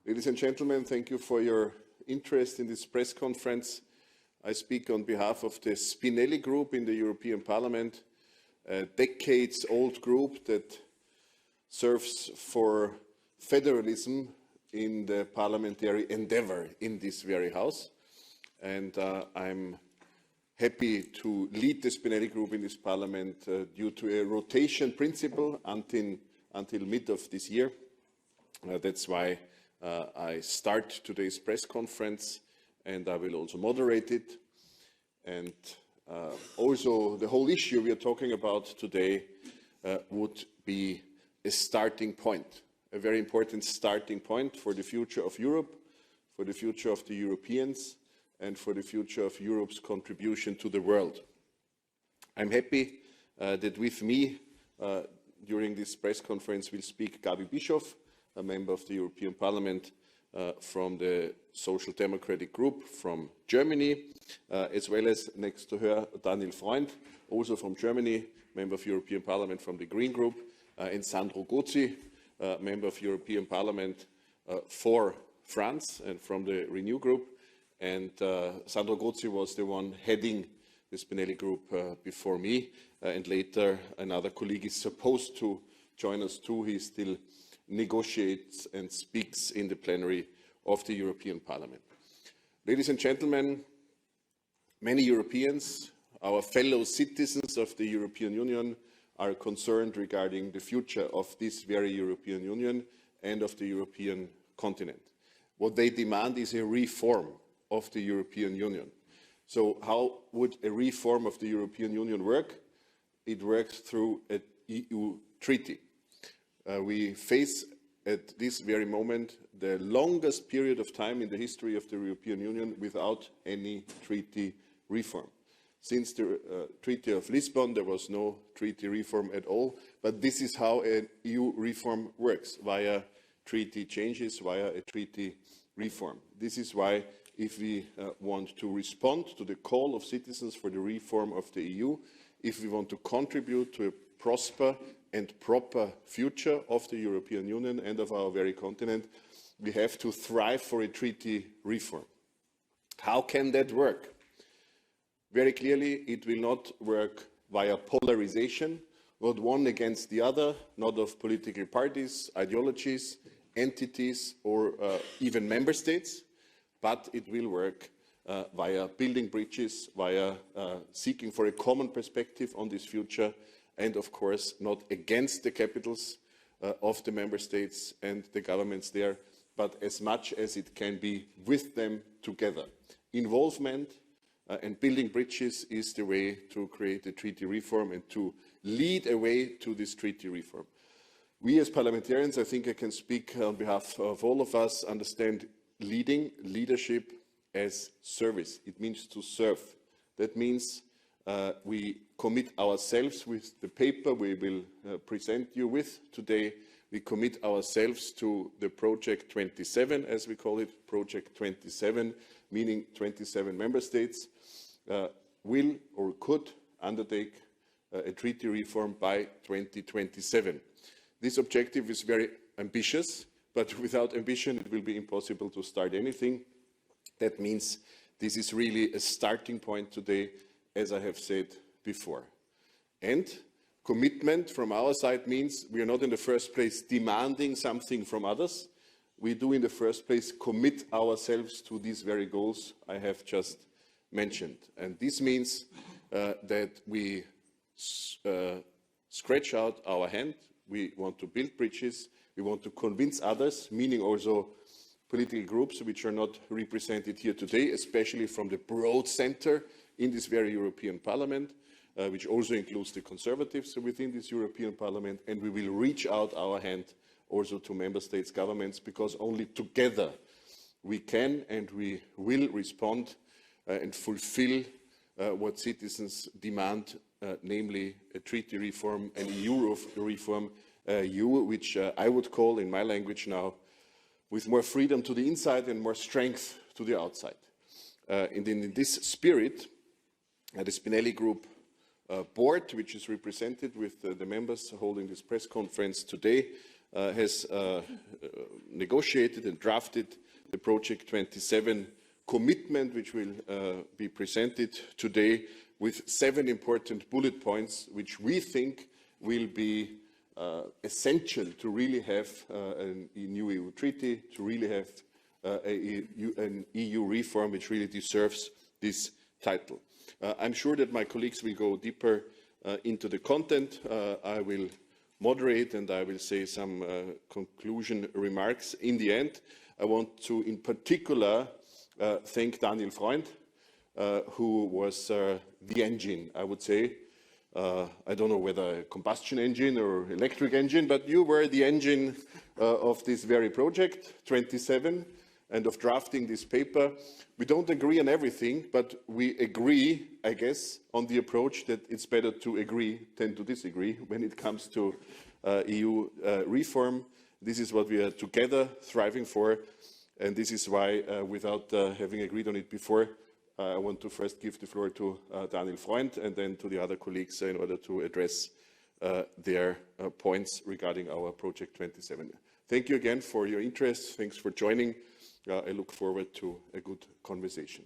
Ladies and gentlemen, thank you for your interest in this press conference. I speak on behalf of the Spinelli-Group in the European Parliament, a decades-old group that serves for federalism in the parliamentary endeavor in this very House. And I'm happy to lead the Spinelli-Group in this Parliament due to a rotation principle until mid of this year. That's why I start today's press conference, and I will also moderate it. And also the whole issue we are talking about today would be a starting point, a very important starting point for the future of Europe, for the future of the Europeans, and for the future of Europe's contribution to the world. I'm happy that with me during this press conference will speak Gabi Bischoff, a member of the European Parliament from the Social Democratic Group from Germany, as well as next to her Daniel Freund, also from Germany, member of European Parliament from the Green Group, and Sandro Gozzi, member of European Parliament for France and from the Renew Group. And Sandro Gozzi was the one heading the Spinelli Group before me, and later another colleague is supposed to join us too. He still negotiates and speaks in the plenary of the European Parliament. Ladies and gentlemen, many Europeans, our fellow citizens of the European Union, are concerned regarding the future of this very European Union and of the European continent. What they demand is a reform of the European Union. So how would a reform of the European Union work? It works through an EU treaty. We face at this very moment the longest period of time in the history of the European Union without any treaty reform. Since the Treaty of Lisbon, there was no treaty reform at all, but this is how an EU reform works, via treaty changes, via a treaty reform. This is why, if we want to respond to the call of citizens for the reform of the EU, if we want to contribute to a prosper and proper future of the European Union and of our very continent, we have to thrive for a treaty reform. How can that work? Very clearly, it will not work via polarization, not one against the other, not of political parties, ideologies, entities, or even member states, but it will work via building bridges, via seeking for a common perspective on this future, and of course not against the capitals of the member states and the governments there, but as much as it can be with them together. Involvement and building bridges is the way to create a treaty reform and to lead a way to this treaty reform. We as parliamentarians, I think I can speak on behalf of all of us, understand leadership as service. It means to serve. That means we commit ourselves with the paper we will present you with today. We commit ourselves to the Project 27, as we call it, Project 27, meaning 27 member states will or could undertake a treaty reform by 2027. This objective is very ambitious, but without ambition it will be impossible to start anything. That means this is really a starting point today, as I have said before. And commitment from our side means we are not in the first place demanding something from others. We do in the first place commit ourselves to these very goals I have just mentioned. And this means that we stretch out our hand. We want to build bridges. We want to convince others, meaning also political groups which are not represented here today, especially from the broad center in this very European Parliament, which also includes the Conservatives within this European Parliament, and we will reach out our hand also to member states' governments, because only together we can and we will respond and fulfill what citizens demand, namely a treaty reform and EU reform, which I would call, in my language now, with more freedom to the inside and more strength to the outside. In this spirit, the Spinelli Group board, which is represented with the members holding this press conference today, has negotiated and drafted the Project 27 commitment, which will be presented today, with 7 important bullet points, which we think will be essential to really have a new EU treaty, to really have an EU reform which really deserves this title. I'm sure that my colleagues will go deeper into the content. I will moderate and I will say some conclusion remarks. In the end, I want to, in particular, thank Daniel Freund, who was the engine, I would say. I don't know whether a combustion engine or electric engine, but you were the engine of this very project, 27, and of drafting this paper. We don't agree on everything, but we agree, I guess, on the approach that it's better to agree than to disagree when it comes to EU reform. This is what we are together striving for, and this is why, without having agreed on it before, I want to first give the floor to Daniel Freund and then to the other colleagues in order to address their points regarding our Project 27. Thank you again for your interest. Thanks for joining. I look forward to a good conversation.